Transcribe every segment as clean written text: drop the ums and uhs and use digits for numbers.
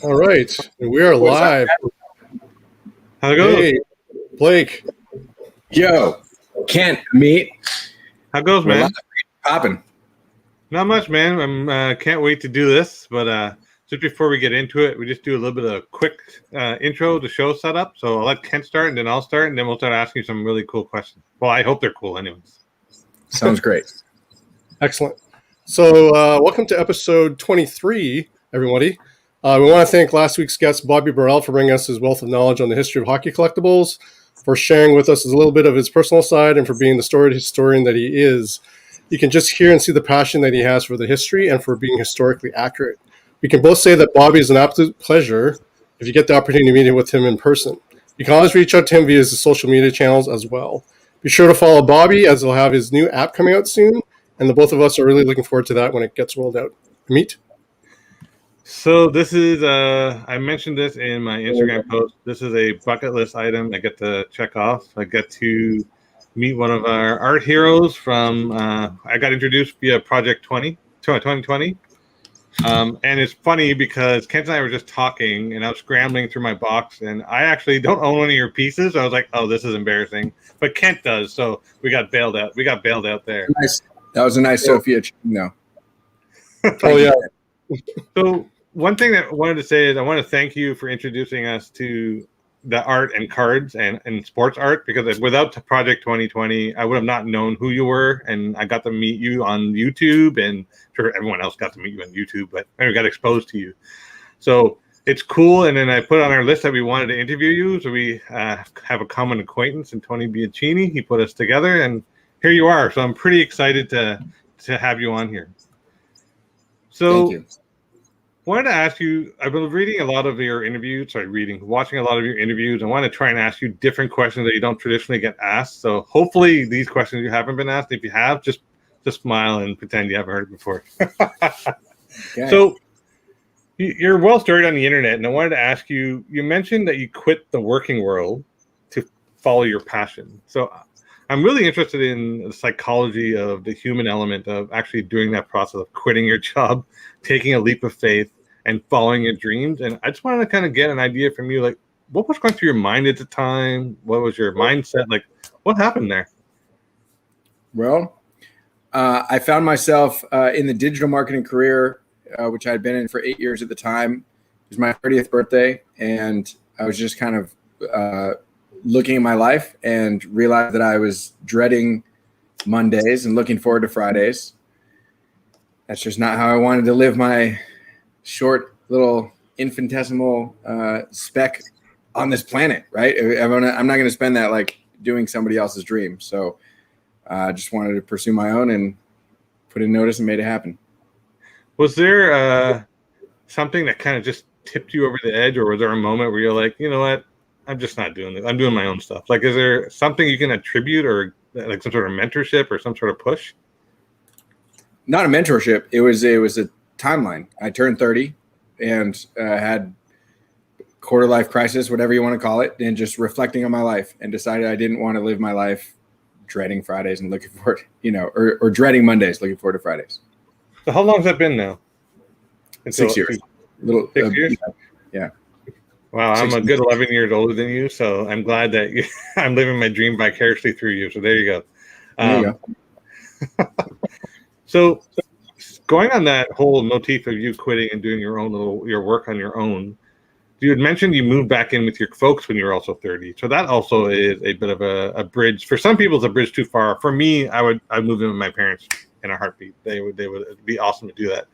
All right, we are live. How it goes? Hey, Blake. Yo, Kent, meet. How it goes, We're man? live. Popping. Not much, man. I'm can't wait to do this. But just before we get into it, we just do a little bit of quick intro to show setup. So I'll let Kent start, and then I'll start, and then we'll start asking some really cool questions. Well, I hope they're cool, anyways. Sounds great. Excellent. So welcome to episode 23, everybody. We want to thank last week's guest, Bobby Burrell, for bringing us his wealth of knowledge on the history of hockey collectibles, for sharing with us a little bit of his personal side, and for being the storied historian that he is. You can just hear and see the passion that he has for the history and for being historically accurate. We can both say that Bobby is an absolute pleasure if you get the opportunity to meet with him in person. You can always reach out to him via his social media channels as well. Be sure to follow Bobby, as he'll have his new app coming out soon, and the both of us are really looking forward to that when it gets rolled out. Meet. So this is I mentioned this in my Instagram post. This is a bucket list item I get to check off. I get to meet one of our art heroes from I got introduced via Project 2020. And it's funny because Kent and I were just talking, and I was scrambling through my box, and I actually don't own one of your pieces. I was like, "Oh, this is embarrassing," but Kent does, so we got bailed out. We got bailed out there. Nice. That was a nice Sophia. No. Oh, yeah. So one thing that I wanted to say is I want to thank you for introducing us to the art and cards and sports art, because without Project 2020, I would have not known who you were, and I got to meet you on YouTube, and sure everyone else got to meet you on YouTube, but I got exposed to you. So it's cool, and then I put on our list that we wanted to interview you, so we have a common acquaintance in Tony Bianchini. He put us together, and here you are. So I'm pretty excited to have you on here. So Thank you. Wanted to ask you, I've been watching a lot of your interviews. I want to try and ask you different questions that you don't traditionally get asked. So hopefully these questions you haven't been asked. If you have, just smile and pretend you haven't heard it before. Okay. So you're well storied on the internet, and I wanted to ask you, you mentioned that you quit the working world to follow your passion. So I'm really interested in the psychology of the human element of actually doing that process of quitting your job, taking a leap of faith, and following your dreams. And I just wanted to kind of get an idea from you, like, what was going through your mind at the time? What was your mindset? Like, what happened there? Well, I found myself in the digital marketing career, which I had been in for 8 years at the time. It was my 30th birthday, and I was just kind of looking at my life and realized that I was dreading Mondays and looking forward to Fridays. That's just not how I wanted to live my short little infinitesimal speck on this planet, right? I'm not going to spend that like doing somebody else's dream. So I just wanted to pursue my own and put in notice and made it happen. Was there something that kind of just tipped you over the edge, or was there a moment where you're like, you know what? I'm just not doing this. I'm doing my own stuff. Like, is there something you can attribute, or like some sort of mentorship or some sort of push? Not a mentorship. It was a timeline. I turned 30 and had quarter life crisis, whatever you want to call it, and just reflecting on my life, and decided I didn't want to live my life dreading Fridays and looking forward, or dreading Mondays, looking forward to Fridays. So how long has that been now? 6 years. 6 years? Yeah. Wow, I'm a good 11 years older than you, so I'm glad that I'm living my dream vicariously through you. So there you go. There you go. So going on that whole motif of you quitting and doing your work on your own, you had mentioned you moved back in with your folks when you were also 30. So that also is a bit of a bridge. For some people, it's a bridge too far. For me, I'd move in with my parents in a heartbeat. They would be awesome to do that.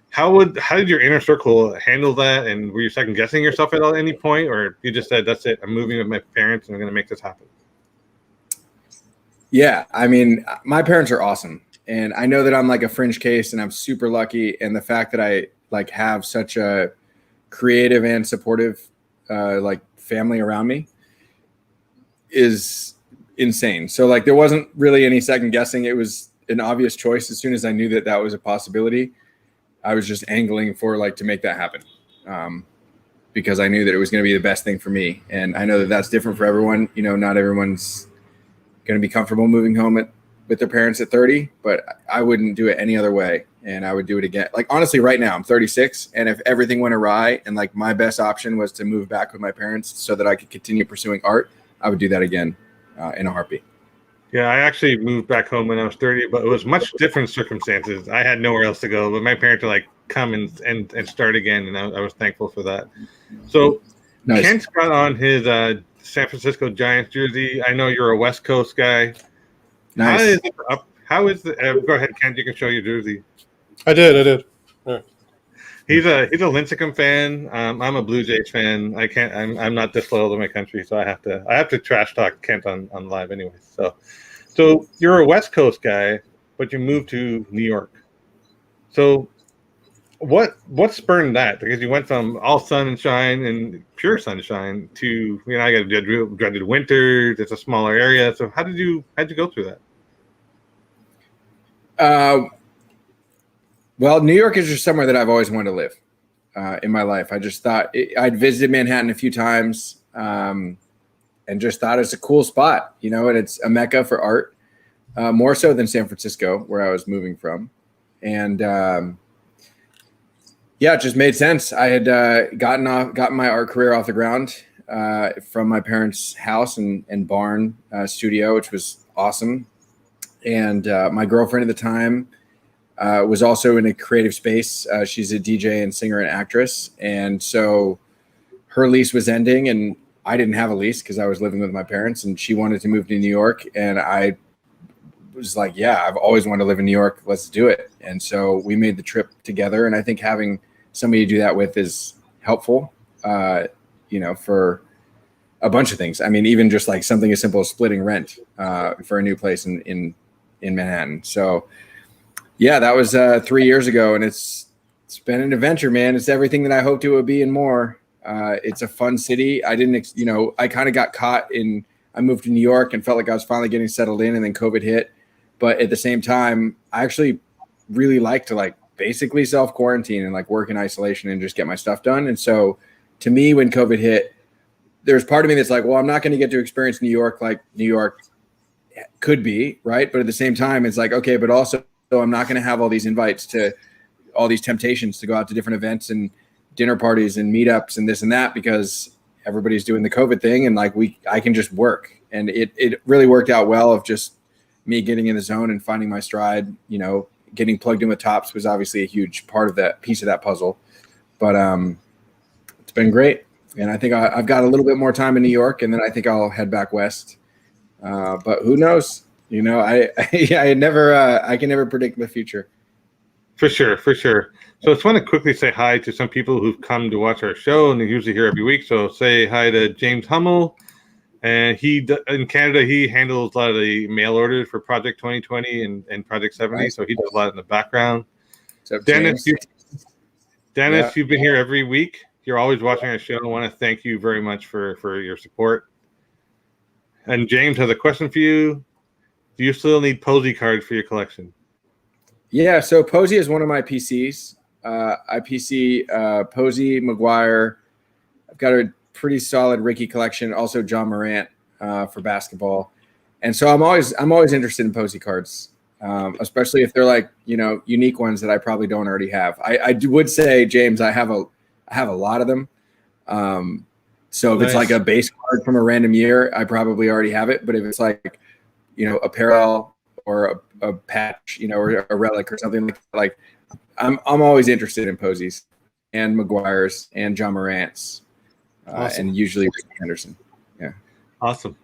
How did your inner circle handle that? And were you second guessing yourself at any point, or you just said, that's it, I'm moving with my parents and I'm going to make this happen? Yeah. I mean, my parents are awesome, and I know that I'm like a fringe case, and I'm super lucky. And the fact that I like have such a creative and supportive like family around me is insane. So like there wasn't really any second guessing. It was an obvious choice. As soon as I knew that was a possibility, I was just angling for like to make that happen, because I knew that it was going to be the best thing for me. And I know that that's different for everyone. Not everyone's going to be comfortable moving home at with their parents at 30, but I wouldn't do it any other way. And I would do it again. Like, honestly, right now I'm 36. And if everything went awry and like my best option was to move back with my parents so that I could continue pursuing art, I would do that again in a heartbeat. Yeah, I actually moved back home when I was 30, but it was much different circumstances. I had nowhere else to go, but my parents were like, come and start again. And I was thankful for that. So nice. Kent's got on his San Francisco Giants jersey. I know you're a West Coast guy. Nice. How is the go ahead, Kent, you can show your jersey. I did. Right. He's a Lincecum fan. I'm a Blue Jays fan. I'm not disloyal to my country, so I have to trash talk Kent on live anyway. So you're a West Coast guy, but you moved to New York. So what spurred that? Because you went from all sunshine and pure sunshine to I got a dreaded winter. It's a smaller area. So how'd you go through that? Well, New York is just somewhere that I've always wanted to live in my life. I just thought I'd visited Manhattan a few times and just thought it's a cool spot, and it's a mecca for art, more so than San Francisco, where I was moving from. And it just made sense. I had gotten my art career off the ground from my parents' house and barn studio, which was awesome. And my girlfriend at the time was also in a creative space. She's a DJ and singer and actress. And so her lease was ending and I didn't have a lease because I was living with my parents, and she wanted to move to New York. And I was like, yeah, I've always wanted to live in New York. Let's do it. And so we made the trip together. And I think having somebody to do that with is helpful, for a bunch of things. I mean, even just like something as simple as splitting rent for a new place in Manhattan. So yeah, that was 3 years ago, and it's been an adventure, man. It's everything that I hoped it would be and more. It's a fun city. I kind of got caught I moved to New York and felt like I was finally getting settled in, and then COVID hit. But at the same time, I actually really like to basically self-quarantine and work in isolation and just get my stuff done. And so to me, when COVID hit, there's part of me that's like, well, I'm not going to get to experience New York like New York could be, right? But at the same time, it's like, okay, but also I'm not going to have all these invites to all these temptations to go out to different events and dinner parties and meetups and this and that because everybody's doing the COVID thing. And I can just work. And it really worked out well of just me getting in the zone and finding my stride. Getting plugged in with Tops was obviously a huge part of that piece of that puzzle, but it's been great. And I think I've got a little bit more time in New York, and then I think I'll head back west. But who knows? I can never predict the future. For sure. So I just want to quickly say hi to some people who've come to watch our show, and they're usually here every week. So say hi to James Hummel. And in Canada, he handles a lot of the mail orders for Project 2020 and Project 70. Nice. So he does a lot in the background. So Dennis, you've been here every week. You're always watching our show. I want to thank you very much for your support. And James has a question for you. Do you still need Posey cards for your collection? Yeah, so Posey is one of my PCs. I PC Posey, McGuire. I've got a pretty solid Ricky collection, also John Morant for basketball. And so I'm always interested in Posey cards, especially if they're unique ones that I probably don't already have. I would say, James, I have a lot of them. So if it's a base card from a random year, I probably already have it. But if it's a parallel or a patch, or a relic or something like I'm always interested in Poseys and McGuire's and John Morant's. Awesome. And usually Rick Henderson. Yeah. Awesome.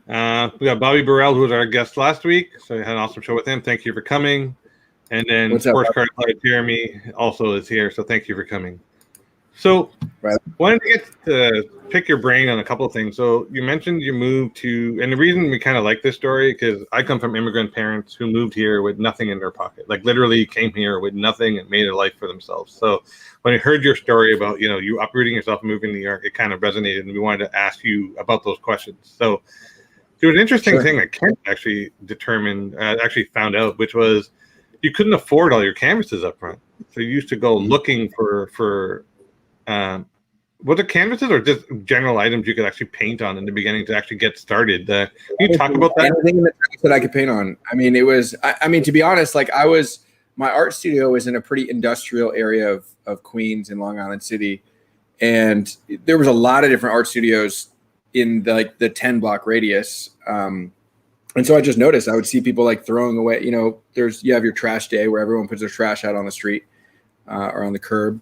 We got Bobby Burrell, who was our guest last week. So we had an awesome show with him. Thank you for coming. And then Sports Card Player Jeremy also is here. So thank you for coming. So wanted to get to pick your brain on a couple of things. So you mentioned you moved to, and the reason we kind of like this story, because I come from immigrant parents who moved here with nothing in their pocket, literally came here with nothing and made a life for themselves. So when I heard your story about, you uprooting yourself and moving to New York, it kind of resonated, and we wanted to ask you about those questions. So there was an interesting thing that Kent actually found out, which was you couldn't afford all your canvases up front. So you used to go looking for Was it canvases or just general items you could actually paint on in the beginning to actually get started? Can you talk about that? Anything in the trash that I could paint on. I mean, it was. I mean, to be honest, like my art studio was in a pretty industrial area of Queens and Long Island City, and there was a lot of different art studios in the 10 block radius. And so I just noticed I would see people like throwing away. You have your trash day where everyone puts their trash out on the street or on the curb.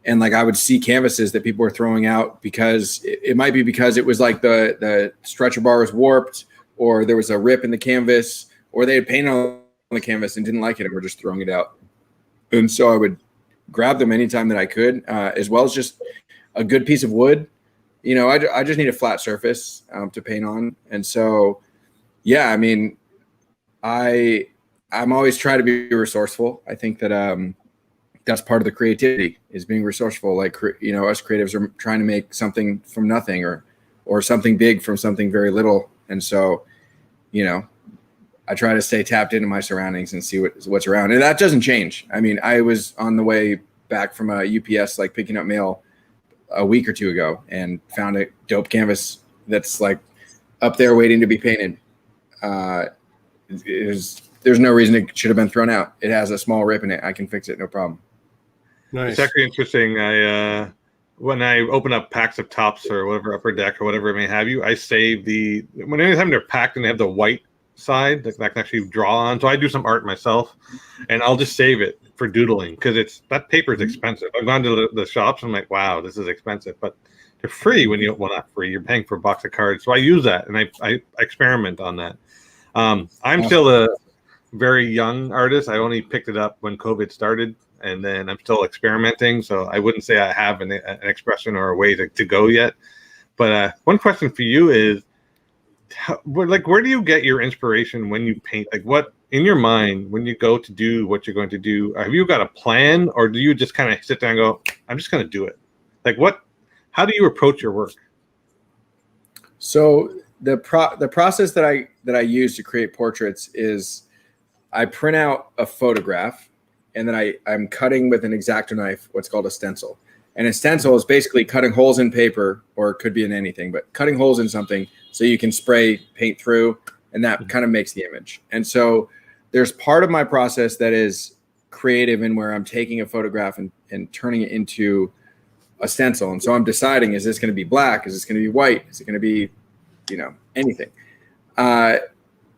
And like I would see canvases that people were throwing out because it might be because it was like the stretcher bar was warped, or there was a rip in the canvas, or they had painted on the canvas and didn't like it and were just throwing it out. And so I would grab them anytime that I could, as well as just a good piece of wood. I just need a flat surface to paint on. And so, yeah, I mean, I'm always trying to be resourceful. I think that that's part of the creativity is being resourceful. Like, us creatives are trying to make something from nothing or something big from something very little. And so, I try to stay tapped into my surroundings and see what's around. And that doesn't change. I mean, I was on the way back from a UPS, like picking up mail a week or two ago, and found a dope canvas that's like up there waiting to be painted. There's no reason it should have been thrown out. It has a small rip in it. I can fix it. No problem. Nice. It's actually interesting. When I open up packs of tops or whatever, Upper Deck or whatever it may have you, I save anytime they're packed and they have the white side that I can actually draw on. So I do some art myself, and I'll just save it for doodling because that paper is expensive. I've gone to the shops and I'm like, wow, this is expensive, but they're free when not free. You're paying for a box of cards. So I use that and I experiment on that. I'm still a very young artist. I only picked it up when COVID started, and then I'm still experimenting. So I wouldn't say I have an expression or a way to go yet. But one question for you is, where do you get your inspiration when you paint? Like, what in your mind when you go to do what you're going to do? Have you got a plan, or do you just kind of sit there and go, I'm just going to do it? Like, how do you approach your work? So the process that I use to create portraits is I print out a photograph, and then I'm cutting with an X-Acto knife what's called a stencil. And a stencil is basically cutting holes in paper, or it could be in anything, but cutting holes in something so you can spray paint through, and that kind of makes the image. And so there's part of my process that is creative in where I'm taking a photograph and turning it into a stencil. And so I'm deciding, is this going to be black? Is this going to be white? Is it going to be, anything?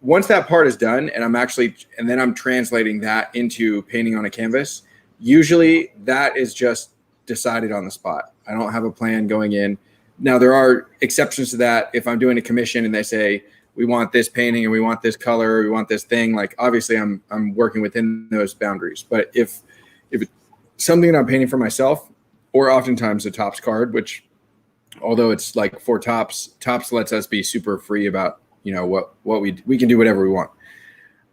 Once that part is done, and then I'm translating that into painting on a canvas, usually that is just decided on the spot. I don't have a plan going in. Now, there are exceptions to that. If I'm doing a commission and they say, we want this painting and we want this color, we want this thing, like obviously I'm working within those boundaries. But if it's something that I'm painting for myself, or oftentimes a Topps card, which although it's like for Topps lets us be super free about, what we can do whatever we want.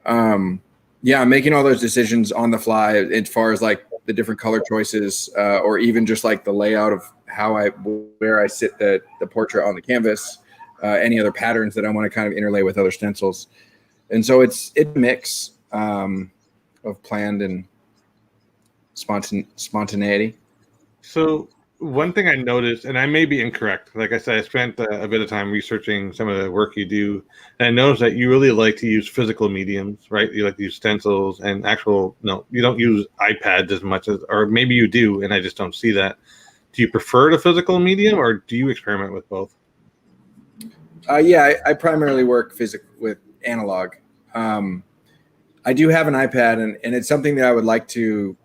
I'm making all those decisions on the fly as far as like the different color choices, or even just like the layout of where I sit the portrait on the canvas, any other patterns that I want to kind of interlay with other stencils. And so it's a mix of planned and spontaneity. So one thing I noticed, and I may be incorrect, like I said, I spent a bit of time researching some of the work you do, and I noticed that you really like to use physical mediums, right? You like to use stencils and you don't use iPads as much or maybe you do, and I just don't see that. Do you prefer the physical medium, or do you experiment with both? I primarily work with analog. I do have an iPad, and it's something that I would like to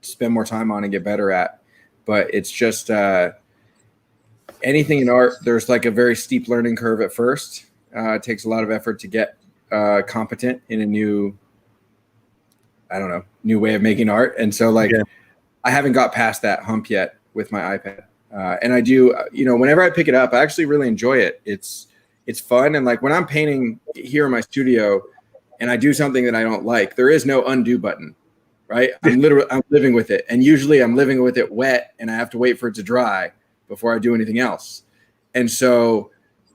spend more time on and get better at. But it's just anything in art, there's like a very steep learning curve at first. It takes a lot of effort to get competent in a new way of making art. And so I haven't got past that hump yet with my iPad. And I do, whenever I pick it up, I actually really enjoy it. It's fun. And like when I'm painting here in my studio and I do something that I don't like, there is no undo button. Right. I'm living with it. And usually I'm living with it wet and I have to wait for it to dry before I do anything else. And so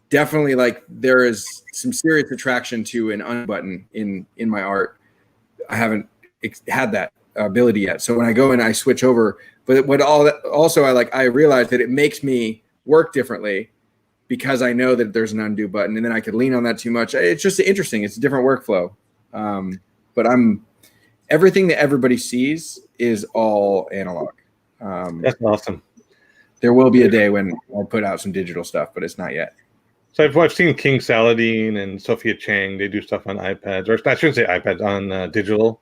definitely there is some serious attraction to an undo button in my art. I haven't had that ability yet. So when I go and I switch over, But what all that also I realized that it makes me work differently because I know that there's an undo button, and then I could lean on that too much. It's just interesting. It's a different workflow. But everything that everybody sees is all analog. That's awesome. There will be a day when I'll put out some digital stuff, but it's not yet. So I've seen King Saladin and Sophia Chang. They do stuff on iPads, or I shouldn't say iPads, on digital.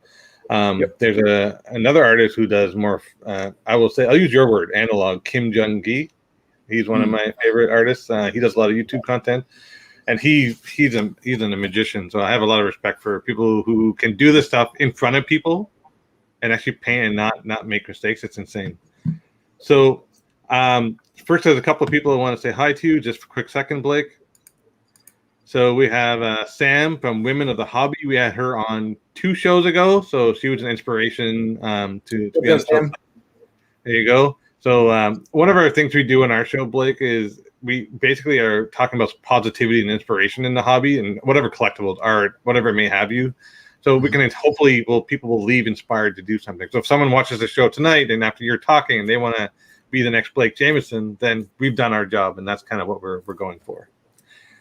Yep. There's another artist who does more. I will say, I'll use your word, analog. Kim Jung Gi. He's one of my favorite artists. He does a lot of YouTube content, and he's a magician. So I have a lot of respect for people who can do this stuff in front of people and actually paint and not make mistakes. It's insane. So first, there's a couple of people I want to say hi to. Just for a quick second, Blake. So we have Sam from Women of the Hobby. We had her on 2 shows ago, so she was an inspiration to be on the show. There you go. So one of our things we do in our show, Blake, is we basically are talking about positivity and inspiration in the hobby and whatever collectibles, art, whatever it may have you. So we can hopefully, people will leave inspired to do something. So if someone watches the show tonight and after you're talking and they want to be the next Blake Jamieson, then we've done our job, and that's kind of what we're going for.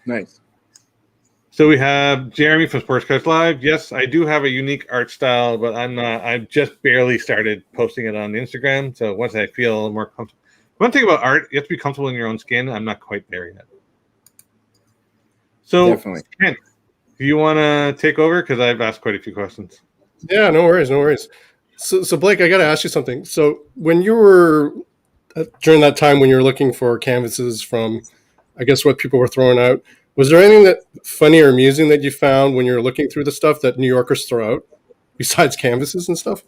Nice. So we have Jeremy from Sports Cards Live. Yes, I do have a unique art style, but I've just barely started posting it on Instagram. So once I feel more comfortable. One thing about art, you have to be comfortable in your own skin. I'm not quite there yet. So, Definitely. Kent, do you want to take over? Because I've asked quite a few questions. Yeah, no worries. So Blake, I got to ask you something. So when you were during that time when you were looking for canvases from, I guess, what people were throwing out, was there anything that funny or amusing that you found when you were looking through the stuff that New Yorkers throw out, besides canvases and stuff?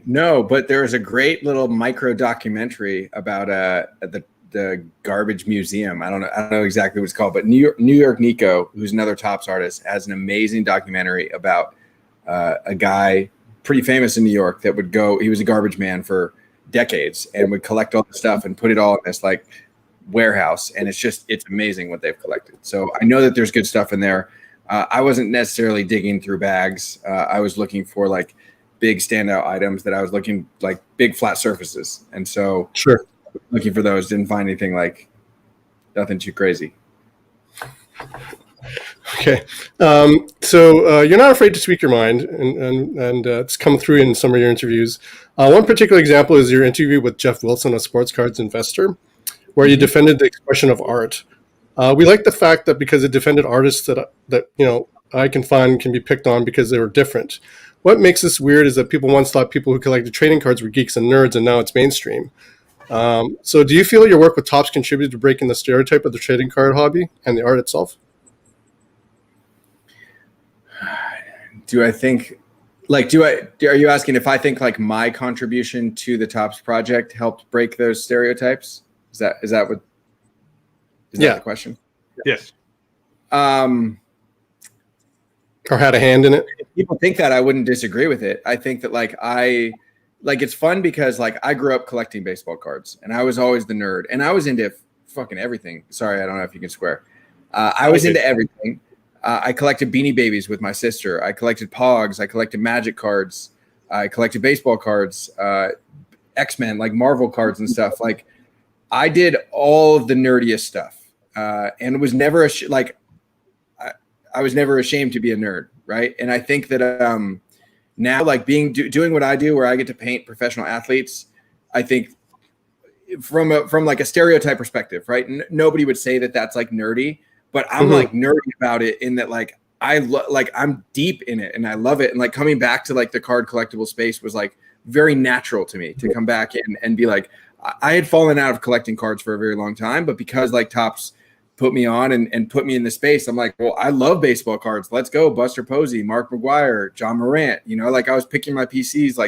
No, but there's a great little micro documentary about the Garbage Museum. I don't know exactly what it's called, but New York Nico, who's another Topps artist, has an amazing documentary about a guy pretty famous in New York that would go. He was a garbage man for decades and would collect all the stuff and put it all in this warehouse, and it's amazing what they've collected. So I know that there's good stuff in there. I wasn't necessarily digging through bags. I was looking for big standout items that I was looking big flat surfaces, and so Sure, looking for those, didn't find anything nothing too crazy. Okay, so you're not afraid to speak your mind, and it's come through in some of your interviews. One particular example is your interview with Jeff Wilson, a sports cards investor, where you defended the expression of art. We like the fact that because it defended artists that I can find can be picked on because they were different. What makes this weird is that people once thought people who collected trading cards were geeks and nerds, and now it's mainstream. So do you feel your work with Topps contributed to breaking the stereotype of the trading card hobby and the art itself? Do I think are you asking if I think my contribution to the Topps project helped break those stereotypes? Is that the question? Yes. Or had a hand in it? If people think that, I wouldn't disagree with it. I think that it's fun because I grew up collecting baseball cards, and I was always the nerd, and I was into fucking everything. Sorry, I don't know if you can swear. I was into everything. I collected Beanie Babies with my sister. I collected Pogs. I collected Magic cards. I collected baseball cards, X-Men, Marvel cards and stuff. I did all of the nerdiest stuff, and was never I was never ashamed to be a nerd, right? And I think that now, doing what I do, where I get to paint professional athletes, I think from a stereotype perspective, right? Nobody would say that that's nerdy. But I'm nerdy about it in that I'm deep in it and I love it. And coming back to the card collectible space was very natural to me to come back in and be I had fallen out of collecting cards for a very long time, but because Topps put me on and put me in the space, I'm well, I love baseball cards. Let's go. Buster Posey, Mark McGwire, John Morant, I was picking my PCs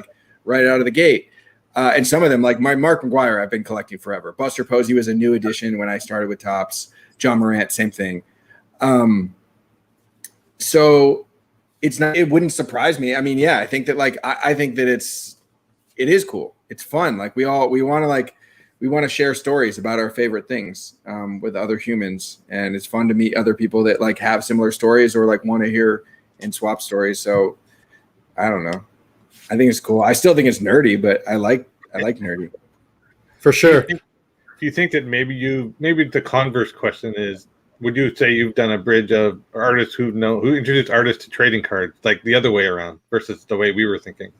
right out of the gate. And some of them my Mark McGwire, I've been collecting forever. Buster Posey was a new addition when I started with Topps. John Morant, same thing. So it wouldn't surprise me. I mean, yeah, I think that I think that it is cool. It's fun. We want to share stories about our favorite things with other humans, and it's fun to meet other people that have similar stories or want to hear and swap stories. So I don't know. I think it's cool. I still think it's nerdy, but I like nerdy. For sure. Do you think that maybe the converse question is, would you say you've done a bridge of artists who introduced artists to trading cards, like the other way around versus the way we were thinking?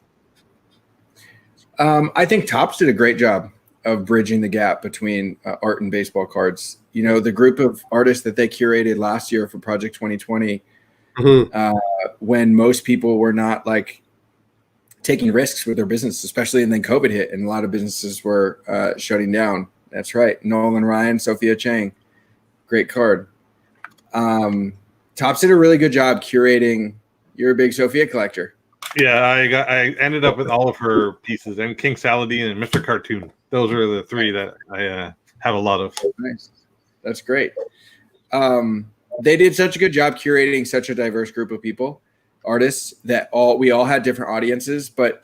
I think Topps did a great job of bridging the gap between art and baseball cards. You know, the group of artists that they curated last year for Project 2020, when most people were not like taking risks with their business, especially, and then COVID hit and a lot of businesses were shutting down. That's right. Nolan Ryan, Sophia Chang, great card. Topps did a really good job curating. You're a big Sophia collector. Yeah, I ended up with all of her pieces and King Saladin and Mr. Cartoon. Those are the three that I have a lot of. Nice. That's great. They did such a good job curating such a diverse group of people, artists, that we all had different audiences, but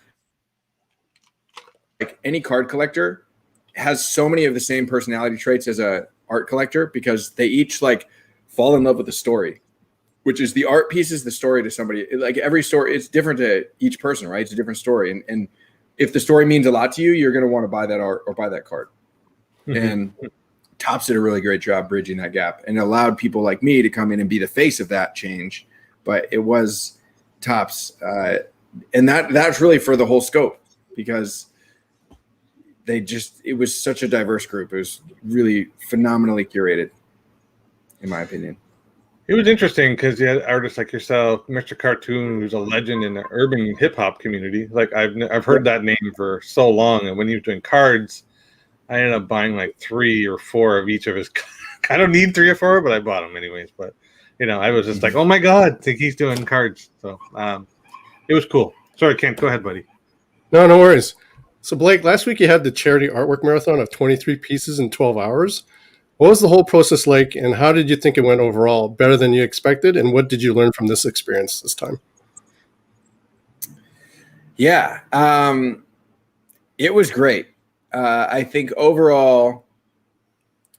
like any card collector has so many of the same personality traits as a art collector because they each like fall in love with the story, which is the art piece is the story to somebody. Like every story, it's different to each person, right? It's a different story. And if the story means a lot to you, you're going to want to buy that art or buy that card. And Topps did a really great job bridging that gap and allowed people like me to come in and be the face of that change. But it was Topps. And that's really for the whole scope because it was such a diverse group. It was really phenomenally curated, in my opinion. It was interesting because you had artists like yourself, Mr. Cartoon, who's a legend in the urban hip hop community. Like I've heard that name for so long, and when he was doing cards, I ended up buying like 3 or 4 of each of his. I don't need 3 or 4, but I bought them anyways. But I was just like, oh my god, I think he's doing cards. So it was cool. Sorry, Kent, go ahead, buddy. No worries. So Blake, last week you had the charity artwork marathon of 23 pieces in 12 hours. What was the whole process like, and how did you think it went overall? Better than you expected, and what did you learn from this experience this time? Yeah, it was great. I think overall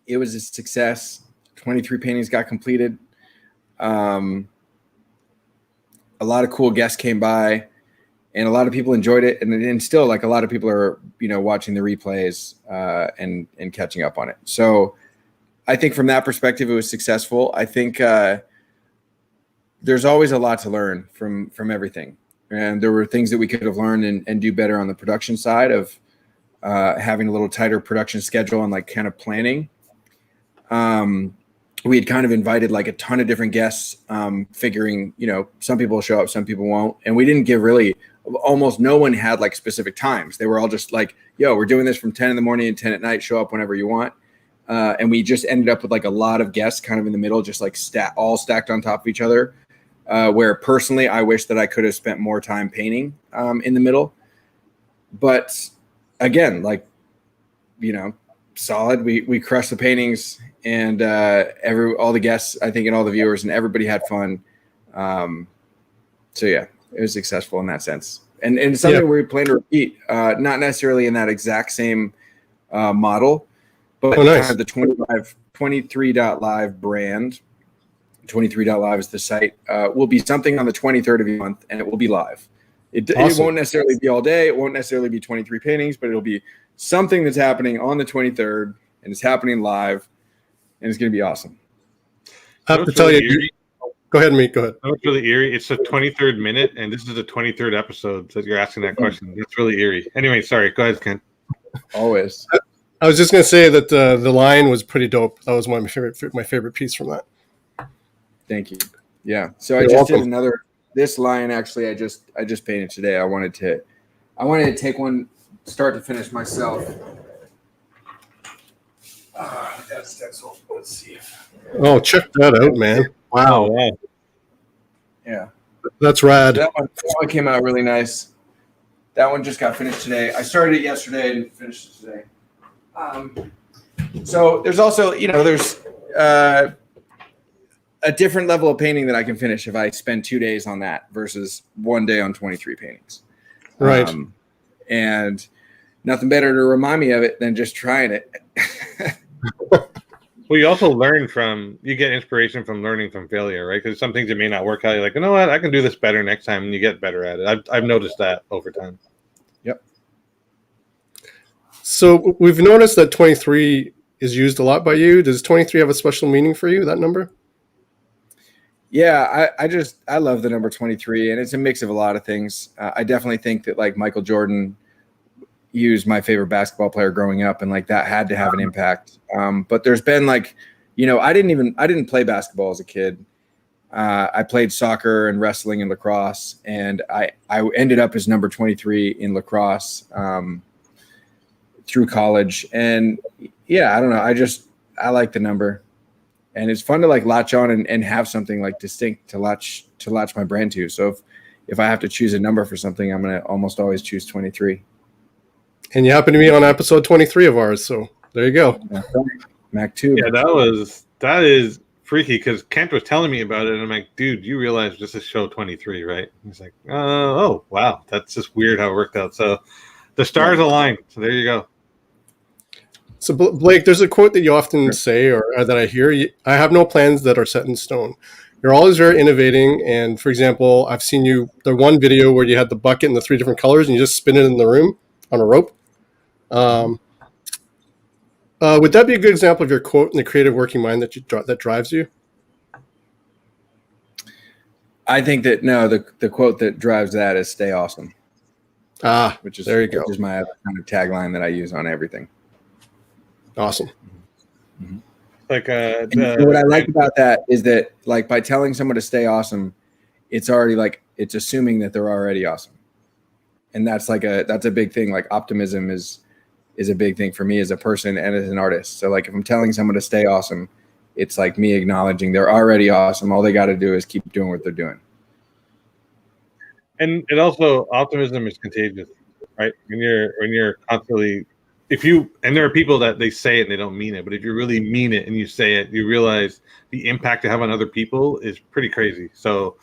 it was a success. 23 paintings got completed. A lot of cool guests came by, and a lot of people enjoyed it. And still, like a lot of people are, watching the replays and catching up on it. So I think from that perspective, it was successful. I think there's always a lot to learn from everything. And there were things that we could have learned and do better on the production side of having a little tighter production schedule and like kind of planning. We had kind of invited like a ton of different guests, figuring, some people will show up, some people won't. And we didn't give almost no one had like specific times. They were all just like, yo, we're doing this from 10 in the morning and 10 at night, show up whenever you want. And we just ended up with like a lot of guests kind of in the middle, just like all stacked on top of each other. Where personally, I wish that I could have spent more time painting in the middle. But again, like, solid. We crushed the paintings, and all the guests, I think, and all the viewers and everybody had fun. So yeah, it was successful in that sense. And it's something we plan to repeat, not necessarily in that exact same model, but nice. Kind of the 23.live brand. 23.live is the site. Will be something on the 23rd of each month, and it will be live. It won't necessarily be all day. It won't necessarily be 23 paintings, but it'll be something that's happening on the 23rd, and it's happening live, and it's going to be awesome. I have to tell you. Go ahead, Meek. Go ahead. That's really eerie. It's the 23rd minute, and this is the 23rd episode, so you're asking that question. That's really eerie. Anyway, sorry. Go ahead, Ken. Always. I was just going to say that the line was pretty dope. That was my favorite piece from that. Thank you. Yeah. So I just did this line. Actually, I just painted today. I wanted to take one start to finish myself. That stencil. Let's see. Oh, check that out, man. Wow. Yeah. That's rad. That one came out really nice. That one just got finished today. I started it yesterday and finished it today. So there's also, there's a different level of painting that I can finish if I spend 2 days on that versus 1 day on 23 paintings. Right. And nothing better to remind me of it than just trying it. Well, you also you get inspiration from learning from failure, right? Because some things that may not work out, you're like, you know what, I can do this better next time, and you get better at it. I've noticed that over time. Yep. So we've noticed that 23 is used a lot by you. Does 23 have a special meaning for you, that number? Yeah, I love the number 23, and it's a mix of a lot of things. I definitely think that like Michael Jordan used my favorite basketball player growing up, and like that had to have an impact. But there's been like, I didn't play basketball as a kid. I played soccer and wrestling and lacrosse, and I ended up as number 23 in lacrosse through college. And yeah, I don't know. I like the number. And it's fun to like latch on and have something like distinct to latch my brand to. So if I have to choose a number for something, I'm going to almost always choose 23. And you happen to be on episode 23 of ours, so there you go. Mac 2. Yeah, that is freaky because Kent was telling me about it, and I'm like, dude, you realize this is show 23, right? He's like, oh, wow, that's just weird how it worked out. So the stars aligned. So there you go. So Blake, there's a quote that you often say, or that I hear. I have no plans that are set in stone. You're always very innovating. And for example, I've seen the one video where you had the bucket in the 3 different colors and you just spin it in the room on a rope. Would that be a good example of your quote and the creative working mind that drives you? I think that the quote that drives that is "Stay awesome." Which is there you go. Which is my other kind of tagline that I use on everything. Awesome. Mm-hmm. Like what I like about that is that like by telling someone to stay awesome, it's already like it's assuming that they're already awesome, and that's a big thing. Like optimism is a big thing for me as a person and as an artist. So like if I'm telling someone to stay awesome, it's like me acknowledging they're already awesome. All they got to do is keep doing what they're doing. And it also, optimism is contagious, right? When you're constantly, and there are people that they say it and they don't mean it, but if you really mean it and you say it, you realize the impact you have on other people is pretty crazy. So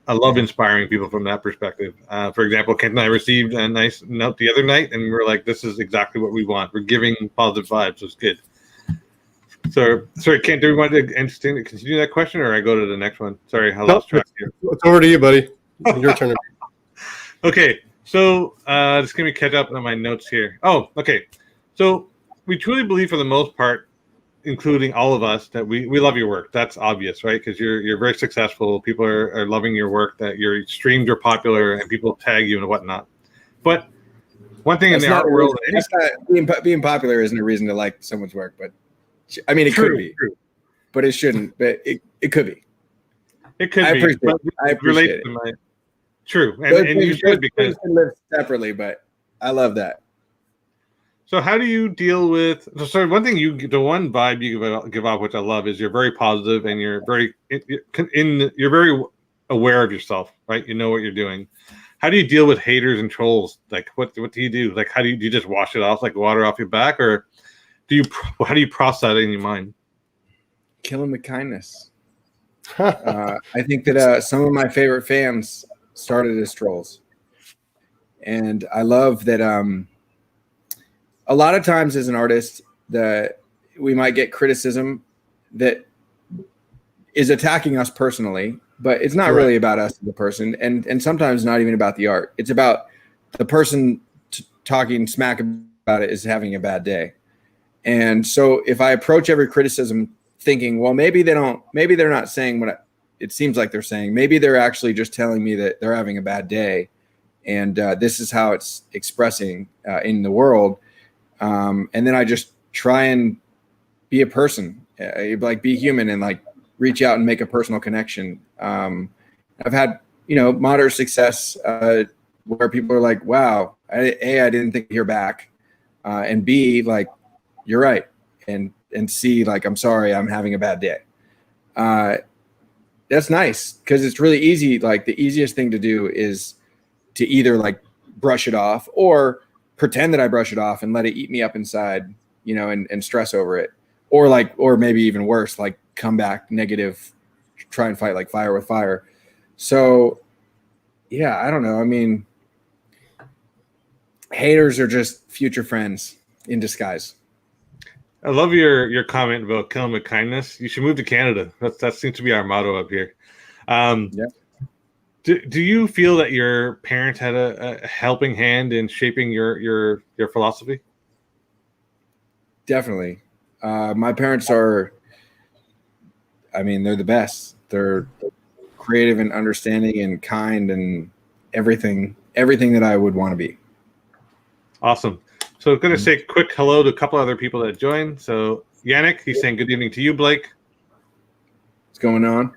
I love inspiring people from that perspective. For example, Kent and I received a nice note the other night, and we're like, this is exactly what we want. We're giving positive vibes. So it's good. So, sorry, Kent, do we want to continue that question, or I go to the next one? Sorry, I lost track here. It's over to you, buddy. Your turn. Okay, so just give me catch up on my notes here. Oh, okay. So we truly believe, for the most part, including all of us, that we love your work. That's obvious, right? Because you're very successful. People are loving your work. That your streams are popular, and people tag you and whatnot. But one thing in the art world, being popular isn't a reason to like someone's work. But I mean, it could be, but it shouldn't. But it could be. It could be. I appreciate it. True, and you should, because live separately. But I love that. So how do you deal with? So one thing the one vibe you give off, which I love, is you're very positive and you're very aware of yourself, right? You know what you're doing. How do you deal with haters and trolls? Like, what do you do? Like, do you just wash it off like water off your back, or how do you process that in your mind? Kill them with kindness. I think that some of my favorite fans started as trolls, and I love that. A lot of times, as an artist, that we might get criticism that is attacking us personally, but it's not really about us as a person, and sometimes not even about the art. It's about the person talking smack about it is having a bad day. And so, if I approach every criticism thinking, well, maybe they're not saying what it seems like they're saying. Maybe they're actually just telling me that they're having a bad day, and this is how it's expressing in the world. And then I just try and be a person, like be human, and like reach out and make a personal connection. I've had, moderate success where people are like, wow, I didn't think to hear back. And B, like, you're right. And C, like, I'm sorry, I'm having a bad day. That's nice, because it's really easy. Like, the easiest thing to do is to either like brush it off or pretend that I brush it off and let it eat me up inside, and stress over it. Or maybe even worse, like come back negative, try and fight like fire with fire. So yeah, I don't know. I mean, haters are just future friends in disguise. I love your comment about killing with kindness. You should move to Canada. That seems to be our motto up here. Yeah. Do you feel that your parents had a helping hand in shaping your philosophy? Definitely. My parents are, I mean, they're the best. They're creative and understanding and kind and everything that I would want to be. Awesome. So I'm going to say a quick hello to a couple other people that joined. So Yannick, he's saying good evening to you, Blake. What's going on?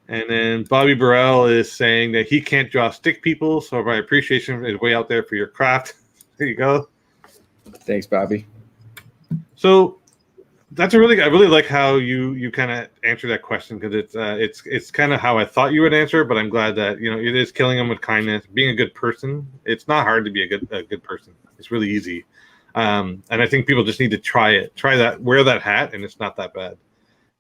And then Bobby Burrell is saying that he can't draw stick people, so my appreciation is way out there for your craft. There you go. Thanks, Bobby. So that's I really like how you kind of answer that question, because it's kind of how I thought you would answer, but I'm glad that it is killing them with kindness, being a good person. It's not hard to be a good person. It's really easy, and I think people just need to try that, wear that hat, and it's not that bad.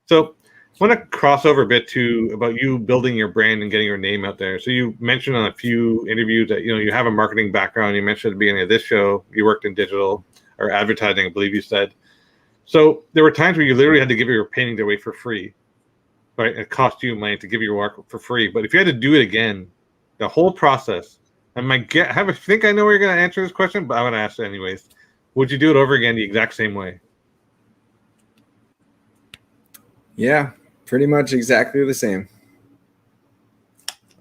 So I want to cross over a bit about you building your brand and getting your name out there. So you mentioned on a few interviews that you have a marketing background. You mentioned at the beginning of this show you worked in digital or advertising, I believe you said. So there were times where you literally had to give your paintings away for free, right? It cost you money to give your work for free. But if you had to do it again, the whole process, and I think I know where you're going to answer this question, but I'm going to ask it anyways. Would you do it over again the exact same way? Yeah, pretty much exactly the same.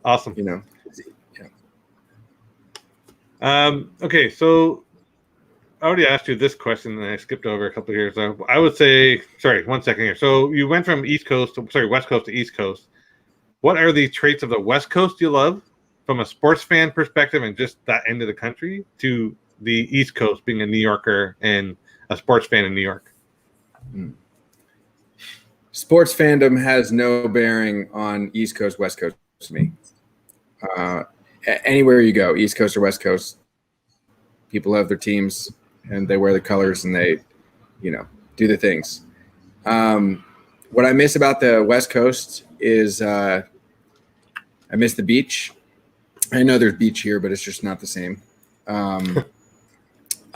Awesome. Yeah. Okay, so I already asked you this question, and I skipped over a couple of here. So I would say, sorry, 1 second here. So you went from West Coast to East Coast. What are the traits of the West Coast you love from a sports fan perspective and just that end of the country, to the East Coast being a New Yorker and a sports fan in New York? Sports fandom has no bearing on East Coast, West Coast to me. Anywhere you go, East Coast or West Coast, people have their teams and they wear the colors and they, do the things. What I miss about the West Coast is I miss the beach. I know there's beach here, but it's just not the same. I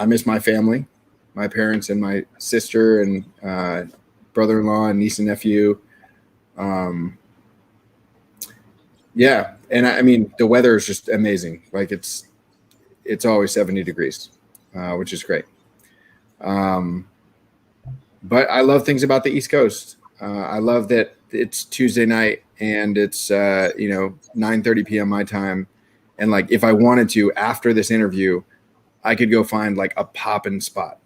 miss my family, my parents and my sister and brother-in-law and niece and nephew. Yeah. And I mean, the weather is just amazing. Like it's always 70 degrees, which is great. But I love things about the East Coast. I love that it's Tuesday night and it's 9:30 p.m. my time, and like if I wanted to after this interview, I could go find like a poppin' spot.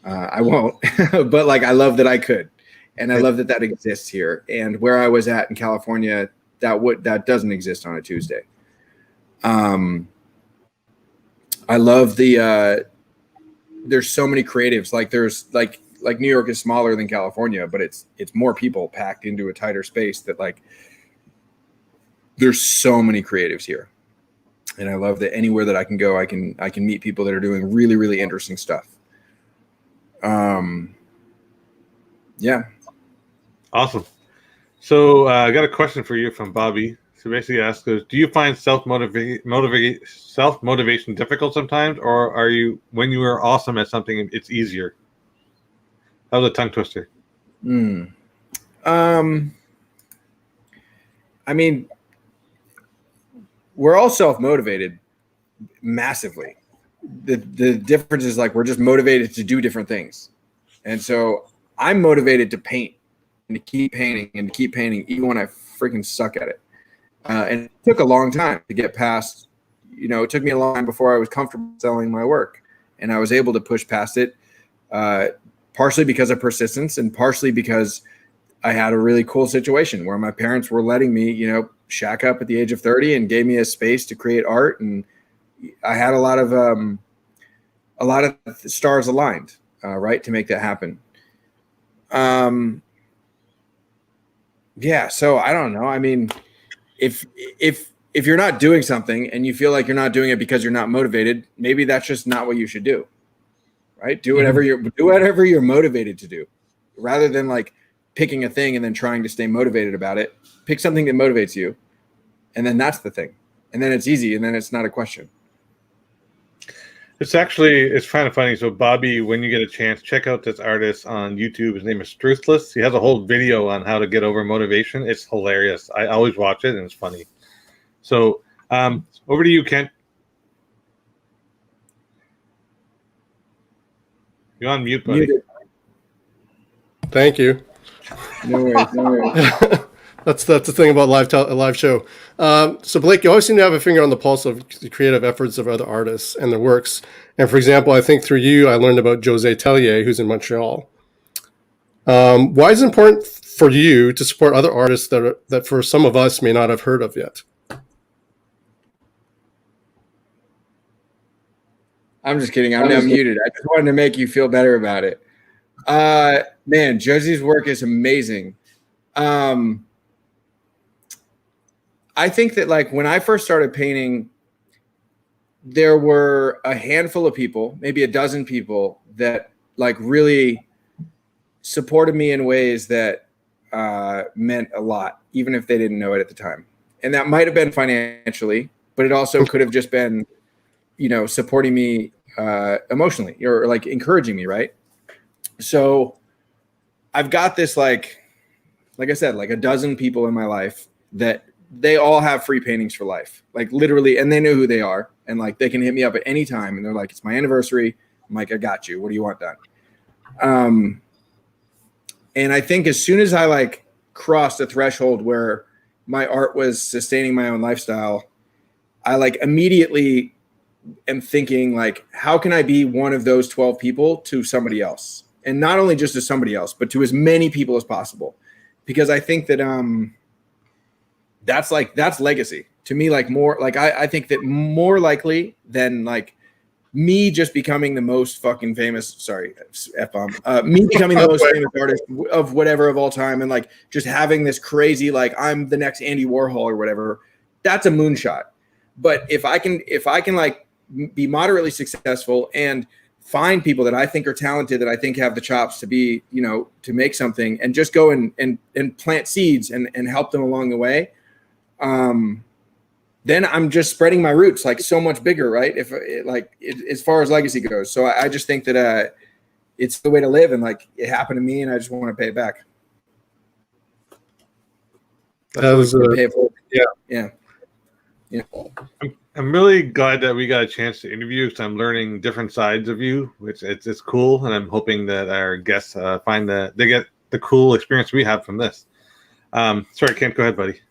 I won't, but like I love that I could, and I love that exists here. And where I was at in California, that doesn't exist on a Tuesday. I love there's so many creatives. Like there's like New York is smaller than California, but it's more people packed into a tighter space. That like there's so many creatives here, and I love that anywhere that I can go, I can meet people that are doing really, really interesting stuff. Yeah. Awesome. So I got a question for you from Bobby. So basically asks, do you find self-motivation difficult sometimes, or are you, when you are awesome at something, it's easier? That was a tongue twister. I mean, we're all self-motivated massively. The difference is like we're just motivated to do different things. And so I'm motivated to paint and to keep painting even when I freaking suck at it. And it took a long time to get past, it took me a long time before I was comfortable selling my work. And I was able to push past it, partially because of persistence and partially because I had a really cool situation where my parents were letting me, shack up at the age of 30 and gave me a space to create art. And I had a lot of stars aligned, right, to make that happen. Yeah. So I don't know. I mean, if you're not doing something and you feel like you're not doing it because you're not motivated, maybe that's just not what you should do. Right? Do whatever you're motivated to do, rather than like picking a thing and then trying to stay motivated about it. Pick something that motivates you, and then that's the thing. And then it's easy, and then it's not a question. It's kind of funny. So Bobby, when you get a chance, check out this artist on YouTube. His name is Truthless. He has a whole video on how to get over motivation. It's hilarious. I always watch it and it's funny. So over to you, Kent. You're on mute, buddy. Muted. Thank you. No worries. No worries. That's the thing about a live show. So Blake, you always seem to have a finger on the pulse of the creative efforts of other artists and their works. And for example, I think through you, I learned about Jose Tellier, who's in Montreal. Why is it important for you to support other artists that for some of us may not have heard of yet? I'm just kidding. I'm now muted. I just wanted to make you feel better about it. Man, Josie's work is amazing. I think that like when I first started painting, there were a handful of people, maybe a dozen people that like really supported me in ways that meant a lot, even if they didn't know it at the time. And that might have been financially, but it also could have just been, supporting me emotionally or like encouraging me, right? So I've got this like I said, like a dozen people in my life that they all have free paintings for life, like literally, and they know who they are, and like they can hit me up at any time, and they're like, "It's my anniversary." I'm like, "I got you. What do you want done?" And I think as soon as I like crossed a threshold where my art was sustaining my own lifestyle, I like immediately am thinking like, how can I be one of those 12 people to somebody else? And not only just to somebody else, but to as many people as possible. Because I think that that's legacy to me. Like more like I think that more likely than like me just becoming the most fucking famous, sorry, F-bomb, me becoming the most famous artist of whatever of all time, and like just having this crazy, like I'm the next Andy Warhol or whatever, that's a moonshot. But if I can like be moderately successful and find people that I think are talented, that I think have the chops to be, to make something, and just go and plant seeds and help them along the way, then I'm just spreading my roots like so much bigger, right? As far as legacy goes. So I just think that it's the way to live, and like it happened to me, and I just want to pay it back. That was pay it forward. Yeah. I'm really glad that we got a chance to interview you, because I'm learning different sides of you, which it's cool, and I'm hoping that our guests they get the cool experience we have from this. Sorry, Kent, go ahead, buddy.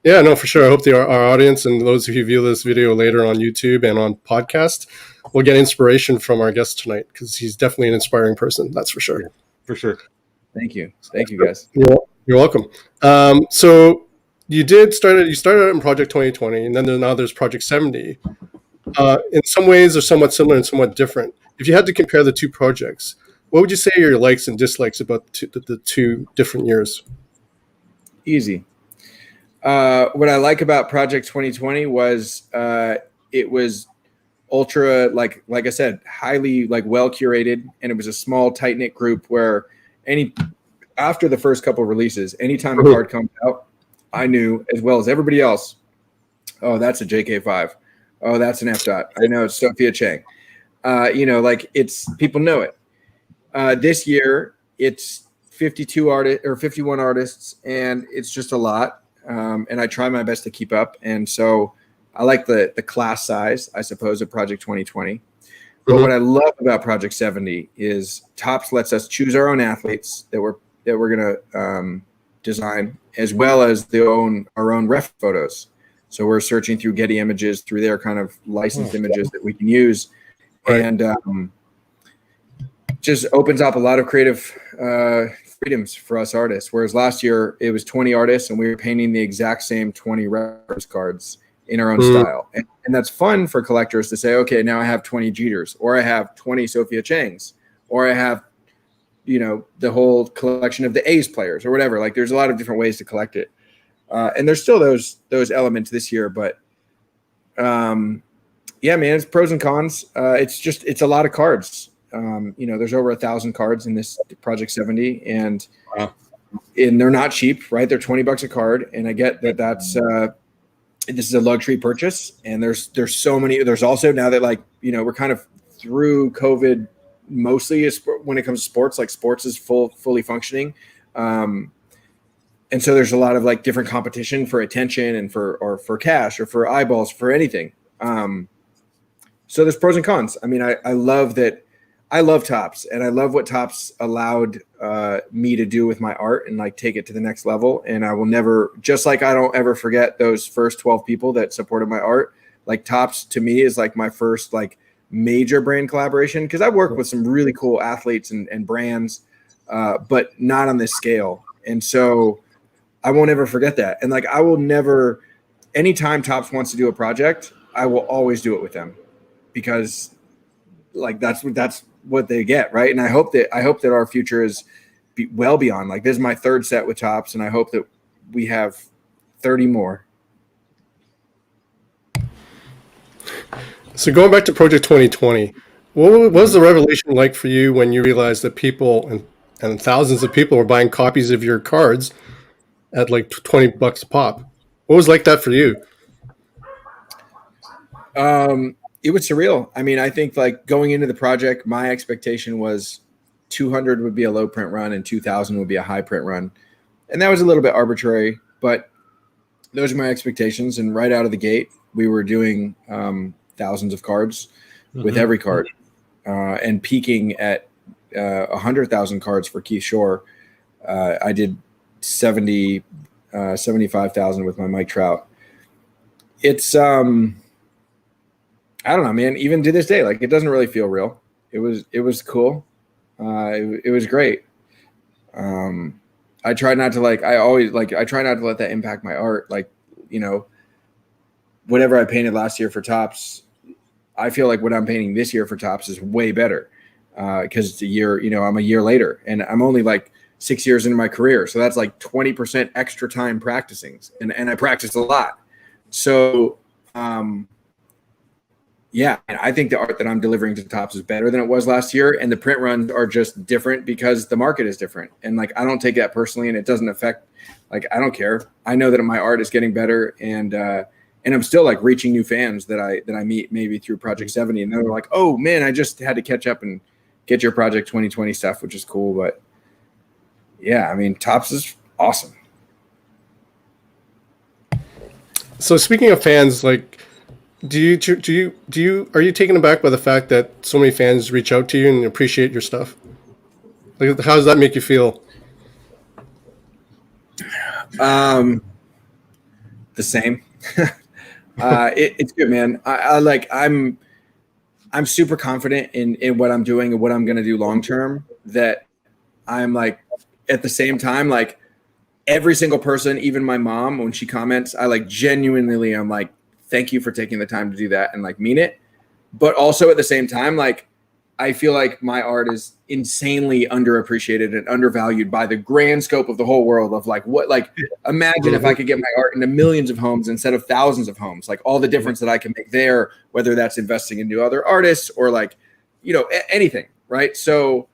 Yeah, no, for sure. I hope our audience and those of you who view this video later on YouTube and on podcast will get inspiration from our guest tonight, because he's definitely an inspiring person. That's for sure. Yeah, for sure. Thank you, guys. You're welcome. So you started out in Project 2020, and then now there's Project 70. In some ways, they're somewhat similar and somewhat different. If you had to compare the two projects, what would you say are your likes and dislikes about the two different years? Easy. What I like about Project 2020 was it was ultra, like I said, highly like well curated, and it was a small, tight knit group where after the first couple of releases, anytime a card comes out, I knew as well as everybody else, oh, that's a JK5. Oh, that's an F dot. I know it's Sophia Chang. Like it's people know it. This year it's 52 artists or 51 artists, and it's just a lot. And I try my best to keep up. And so I like the class size, I suppose, of Project 2020. But what I love about Project 70 is Topps lets us choose our own athletes that we're going to design, as well as our own ref photos. So we're searching through Getty Images, through their kind of licensed images that we can use. Right. And just opens up a lot of creative freedoms for us artists. Whereas last year it was 20 artists and we were painting the exact same 20 reference cards in our own style. And that's fun for collectors to say, okay, now I have 20 Jeters, or I have 20 Sophia Changs, or I have, the whole collection of the A's players or whatever. Like there's a lot of different ways to collect it. And there's still those elements this year, but yeah, man, it's pros and cons. It's a lot of cards. There's over 1,000 cards in this Project 70, and they're not cheap, right? They're $20 a card. And I get that this is a luxury purchase, and there's so many. There's also, now that we're kind of through COVID mostly is when it comes to sports. Like sports is fully functioning. And so there's a lot of like different competition for attention and for cash or for eyeballs, for anything. So there's pros and cons. I mean, I love that. I love Topps, and I love what Topps allowed me to do with my art and like take it to the next level. And I will never, just like I don't ever forget those first 12 people that supported my art. Like Topps to me is like my first like major brand collaboration, because I work with some really cool athletes and brands, but not on this scale. And so I won't ever forget that. And like I will never, anytime Topps wants to do a project, I will always do it with them, because like that's what they get, right? And I hope that our future is well beyond. Like this is my third set with Topps, and I hope that we have 30 more. So going back to Project 2020, what was the revelation like for you when you realized that people and thousands of people were buying copies of your cards at like $20 a pop? What was like that for you? It was surreal. I mean, I think like going into the project, my expectation was 200 would be a low print run and 2000 would be a high print run. And that was a little bit arbitrary, but those are my expectations. And right out of the gate, we were doing thousands of cards with every card, and peaking at 100,000 cards for Keith Shore. I did 75,000 with my Mike Trout. It's I don't know, man. Even to this day, like it doesn't really feel real. It was cool. It was great. I try not to I try not to let that impact my art. Like, you know, whatever I painted last year for Topps, I feel like what I'm painting this year for Topps is way better. Because it's a year, you know, I'm a year later, and I'm only like 6 years into my career. So that's like 20% extra time practicing. And I practice a lot. So, yeah, and I think the art that I'm delivering to Topps is better than it was last year. And the print runs are just different because the market is different. And like, I don't take that personally, and it doesn't affect, like, I don't care. I know that my art is getting better, and I'm still like reaching new fans that I meet maybe through Project 70. And they're like, oh man, I just had to catch up and get your Project 2020 stuff, which is cool. But yeah, I mean, Topps is awesome. So speaking of fans, like, are you taken aback by the fact that so many fans reach out to you and appreciate your stuff? Like, how does that make you feel? The same. It's good, man. I'm super confident in what I'm doing and what I'm going to do long term, that I'm like, at the same time, like every single person, even my mom, when she comments, I like genuinely, I'm like, thank you for taking the time to do that and like mean it. But also at the same time, like I feel like my art is insanely underappreciated and undervalued by the grand scope of the whole world of like what, like imagine if I could get my art into millions of homes instead of thousands of homes, like all the difference that I can make there, whether that's investing into other artists or like, you know, anything. Right. So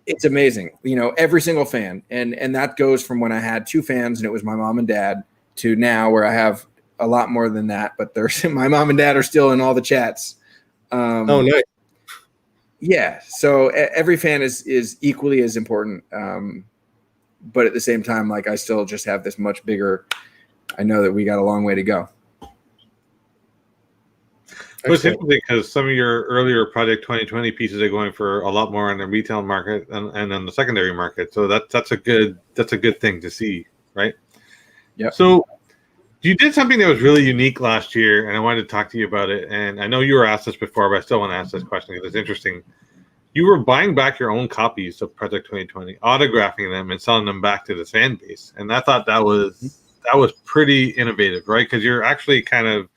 it's amazing, you know, every single fan. And that goes from when I had 2 fans and it was my mom and dad to now where I have a lot more than that, but there's my mom and dad are still in all the chats. Oh, nice. Yeah. So every fan is equally as important. But at the same time, like I still just have this much bigger, I know that we got a long way to go. Well, it's interesting because some of your earlier Project 2020 pieces are going for a lot more on the retail market and on the secondary market. So that's a good thing to see, right? Yeah. So you did something that was really unique last year, and I wanted to talk to you about it. And I know you were asked this before, but I still want to ask this question because it's interesting. You were buying back your own copies of Project 2020, autographing them, and selling them back to the fan base. And I thought that was pretty innovative, right? Because you're actually kind of,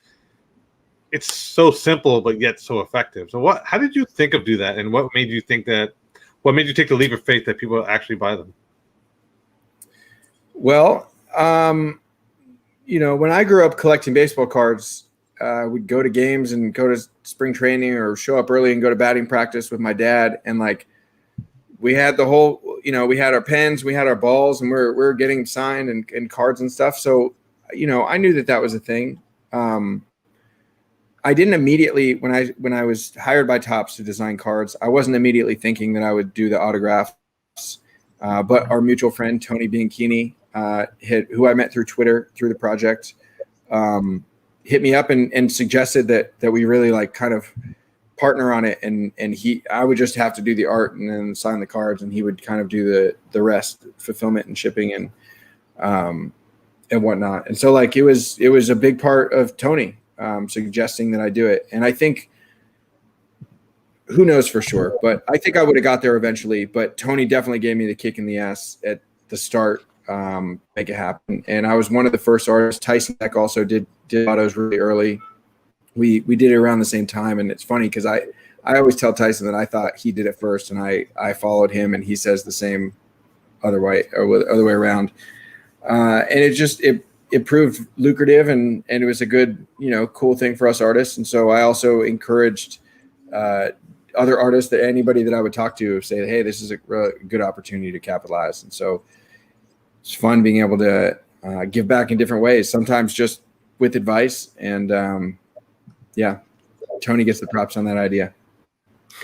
it's so simple but yet so effective. So how did you think of do that, and what made you take the leap of faith that people actually buy them? Well, you know, when I grew up collecting baseball cards, we'd go to games and go to spring training or show up early and go to batting practice with my dad. And like, we had the whole, you know, we had our pens, we had our balls, and we're getting signed and cards and stuff. So, you know, I knew that was a thing. I didn't immediately, when I was hired by Topps to design cards, I wasn't immediately thinking that I would do the autographs. But our mutual friend Tony Bianchini, who I met through Twitter through the project, hit me up and suggested that we really like kind of partner on it, and I would just have to do the art and then sign the cards, and he would kind of do the rest, fulfillment and shipping and whatnot. And so like it was a big part of Tony suggesting that I do it, and I think, who knows for sure, but I think I would have got there eventually. But Tony definitely gave me the kick in the ass at the start, make it happen. And I was one of the first artists. Tyson Beck also did autos really early. We did it around the same time, and it's funny because I always tell Tyson that I thought he did it first, and I followed him, and he says the same other way around. And it proved lucrative, and it was a good, cool thing for us artists. And so I also encouraged other artists, that anybody that I would talk to, say, hey, this is a good opportunity to capitalize. And so it's fun being able to give back in different ways, sometimes just with advice. And yeah, Tony gets the props on that idea.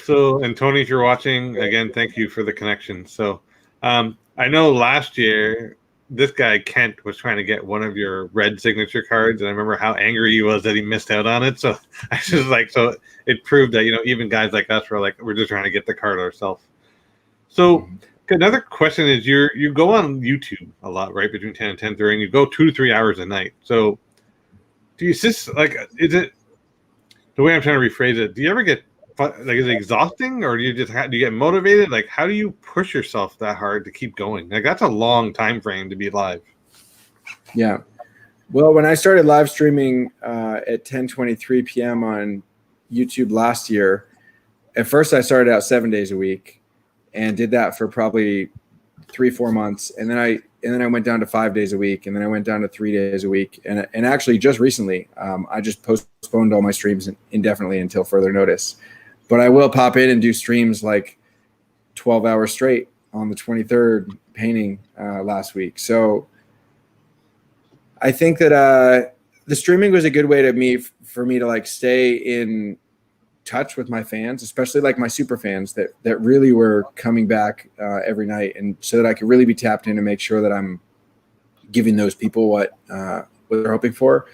So, and Tony, if you're watching, again, thank you for the connection. So I know last year, this guy, Kent, was trying to get one of your red signature cards, and I remember how angry he was that he missed out on it. So I just like, so it proved that, even guys like us were like, we're just trying to get the card ourselves. So another question is, you go on YouTube a lot, right? Between 10 and 10:30, and you go 2 to 3 hours a night. So do you just like, is it, the way I'm trying to rephrase it, do you ever get, like, is it exhausting, or do you get motivated? Like, how do you push yourself that hard to keep going? Like, that's a long time frame to be live. Yeah. Well, when I started live streaming at 10:23 p.m. on YouTube last year, at first I started out 7 days a week and did that for probably 3-4 months. And then I went down to 5 days a week, and then I went down to 3 days a week. And actually just recently, I just postponed all my streams indefinitely until further notice. But I will pop in and do streams like 12 hours straight on the 23rd painting last week. So I think that the streaming was a good way for me to like stay in touch with my fans, especially like my super fans that really were coming back every night, and so that I could really be tapped in and make sure that I'm giving those people what they're hoping for.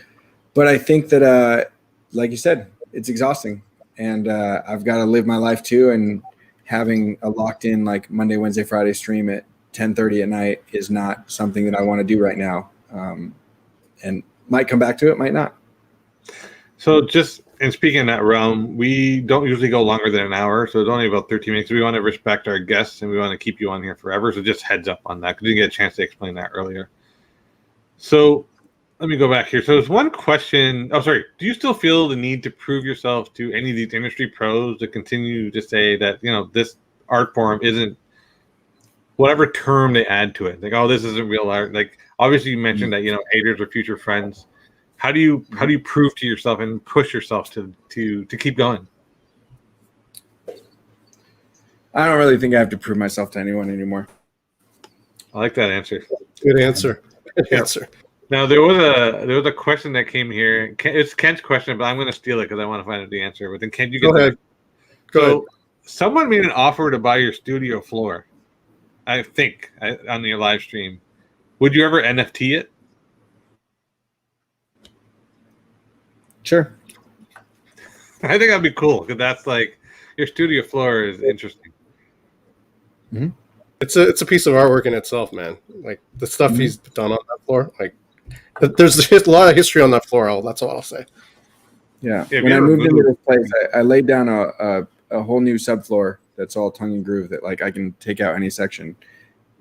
But I think that, like you said, it's exhausting. And I've got to live my life too. And having a locked in like Monday, Wednesday, Friday stream at 10:30 at night is not something that I want to do right now. And might come back to it, might not. So just, and speaking in that realm, we don't usually go longer than an hour. So it's only about 13 minutes. We want to respect our guests, and we want to keep you on here forever. So just heads up on that, because you didn't get a chance to explain that earlier. So let me go back here. So there's one question. Oh, sorry. Do you still feel the need to prove yourself to any of these industry pros to continue to say that, this art form isn't whatever term they add to it? Like, oh, this isn't real art. Like, obviously you mentioned that, haters are future friends. How do you prove to yourself and push yourself to keep going? I don't really think I have to prove myself to anyone anymore. I like that answer. Good answer. Good answer. Now there was a question that came here. It's Kent's question, but I'm going to steal it because I want to find out the answer. But then Kent, you go ahead. Go ahead. Someone made an offer to buy your studio floor, I think, on your live stream. Would you ever NFT it? Sure. I think that'd be cool, because that's like, your studio floor is interesting. Mm-hmm. It's a piece of artwork in itself, man. Like the stuff he's done on that floor, like. There's a lot of history on that floor. That's all I'll say. Yeah. When I moved into this place, I laid down a whole new subfloor that's all tongue and groove that like I can take out any section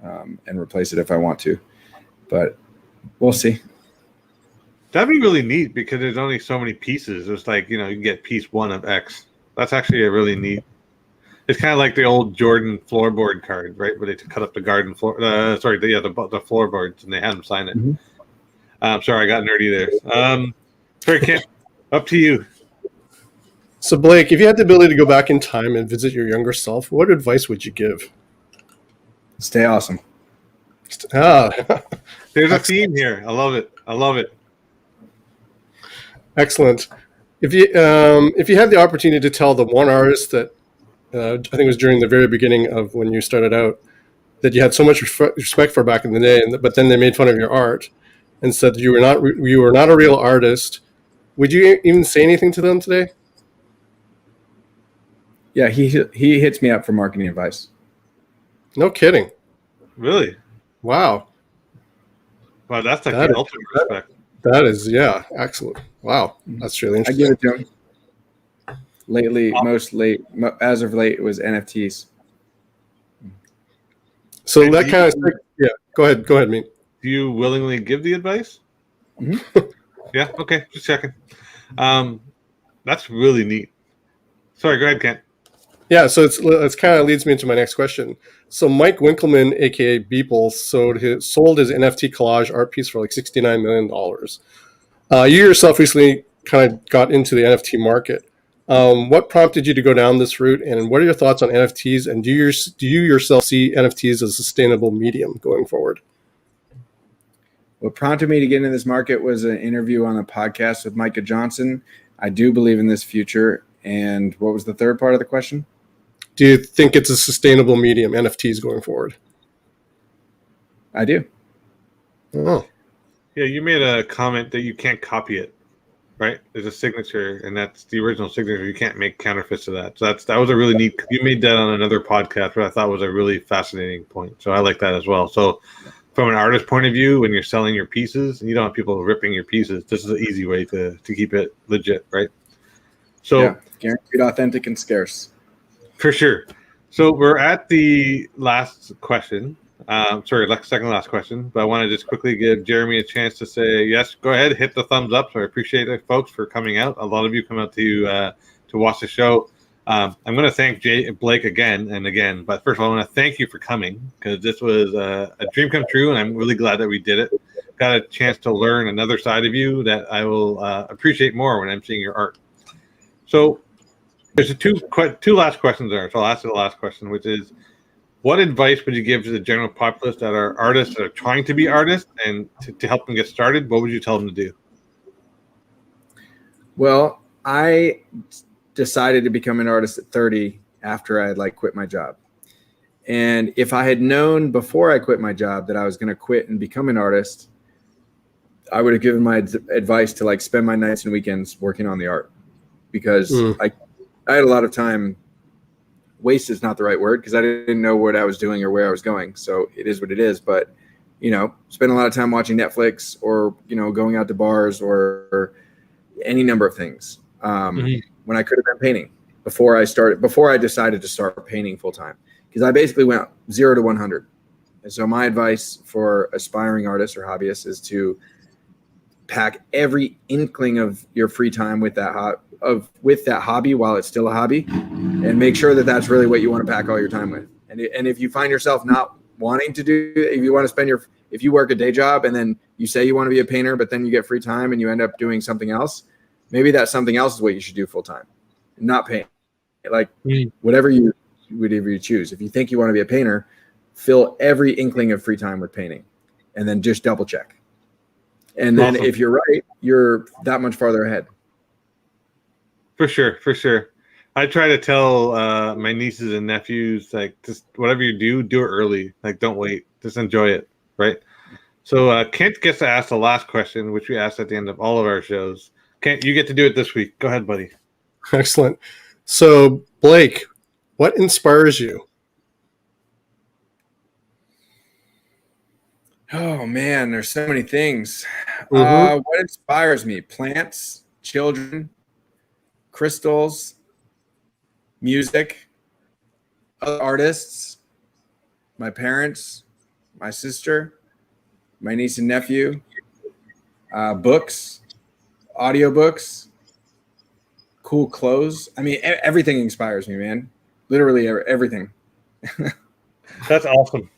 and replace it if I want to. But we'll see. That'd be really neat, because there's only so many pieces. It's like, you can get piece 1 of X. That's actually a really neat. It's kind of like the old Jordan floorboard card, right? Where they cut up the garden floor. The floorboards, and they had them sign it. Mm-hmm. Sorry, I got nerdy there. Sorry, Kent, up to you. So, Blake, if you had the ability to go back in time and visit your younger self, what advice would you give? Stay awesome. There's a theme here. I love it. Excellent. If you had the opportunity to tell the one artist that I think it was during the very beginning of when you started out that you had so much respect for back in the day, but then they made fun of your art and said you were not a real artist, would you even say anything to them today? Yeah, he hits me up for marketing advice. No kidding. Really? Wow. Wow, that's like the ultimate respect. That is, yeah, excellent. Wow, that's really interesting. I give it to him. Lately, as of late, it was NFTs. So and that kind of, yeah. Go ahead, Meat. Do you willingly give the advice? Mm-hmm. Yeah. Okay. Just checking. That's really neat. Sorry. Go ahead, Kent. Yeah. So it's kind of leads me into my next question. So Mike Winkleman, aka Beeple, sold his NFT collage art piece for like $69 million. You yourself recently kind of got into the NFT market. What prompted you to go down this route, and what are your thoughts on NFTs? And do you yourself see NFTs as a sustainable medium going forward? What prompted me to get into this market was an interview on a podcast with Micah Johnson. I do believe in this future. And what was the third part of the question? Do you think it's a sustainable medium, NFTs going forward? I do. Oh. Yeah, you made a comment that you can't copy it, right? There's a signature, and that's the original signature. You can't make counterfeits to that. So that was a really neat. You made that on another podcast, but I thought was a really fascinating point. So I like that as well. So from an artist point of view, when you're selling your pieces, you don't have people ripping your pieces. This is an easy way to keep it legit, right? So yeah, guaranteed, authentic, and scarce. For sure. So we're at the last question. Second to last question. But I want to just quickly give Jeremy a chance to say, yes, go ahead, hit the thumbs up. So I appreciate it, folks, for coming out. A lot of you come out to watch the show. I'm going to thank Blake again and again. But first of all, I want to thank you for coming, because this was a dream come true, and I'm really glad that we did it. Got a chance to learn another side of you that I will appreciate more when I'm seeing your art. So there's two last questions there. So I'll ask you the last question, which is, what advice would you give to the general populace that are artists that are trying to be artists, and to help them get started? What would you tell them to do? Well, I decided to become an artist at 30 after I had quit my job. And if I had known before I quit my job that I was going to quit and become an artist, I would have given my advice to spend my nights and weekends working on the art, because I had a lot of time. Waste is not the right word, because I didn't know what I was doing or where I was going. So it is what it is. But, spend a lot of time watching Netflix, or, going out to bars, or any number of things. When I could have been painting before I decided to start painting full time, because I basically went 0 to 100. And so my advice for aspiring artists or hobbyists is to pack every inkling of your free time with that hobby while it's still a hobby, and make sure that that's really what you want to pack all your time with. And if you find yourself not wanting to do, if you want to spend if you work a day job and then you say you want to be a painter, but then you get free time and you end up doing something else, maybe that something else is what you should do full time, not paint. Whatever you choose. If you think you want to be a painter, fill every inkling of free time with painting, and then just double check. And then if you're right, you're that much farther ahead. For sure. I try to tell my nieces and nephews, just whatever you do it early. Don't wait. Just enjoy it, right? So Kent gets to ask the last question, which we ask at the end of all of our shows. Kent, you get to do it this week. Go ahead, buddy. Excellent. So, Blake, what inspires you? Oh, man, there's so many things. What inspires me? Plants, children, crystals, music, other artists, my parents, my sister, my niece and nephew, books, audiobooks, cool clothes. I mean, everything inspires me, man. Literally everything. That's awesome.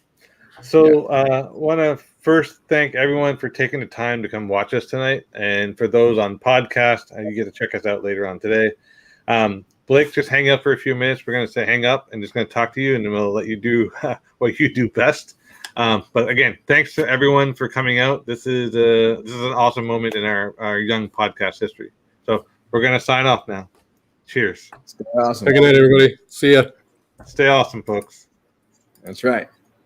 So want to first thank everyone for taking the time to come watch us tonight. And for those on podcast, you get to check us out later on today. Blake, just hang up for a few minutes. We're going to say hang up and just going to talk to you, and then we'll let you do what you do best. But again, thanks to everyone for coming out. This is an awesome moment in our young podcast history. So we're gonna sign off now. Cheers. Stay awesome. Good night, everybody. See ya. Stay awesome, folks. That's right.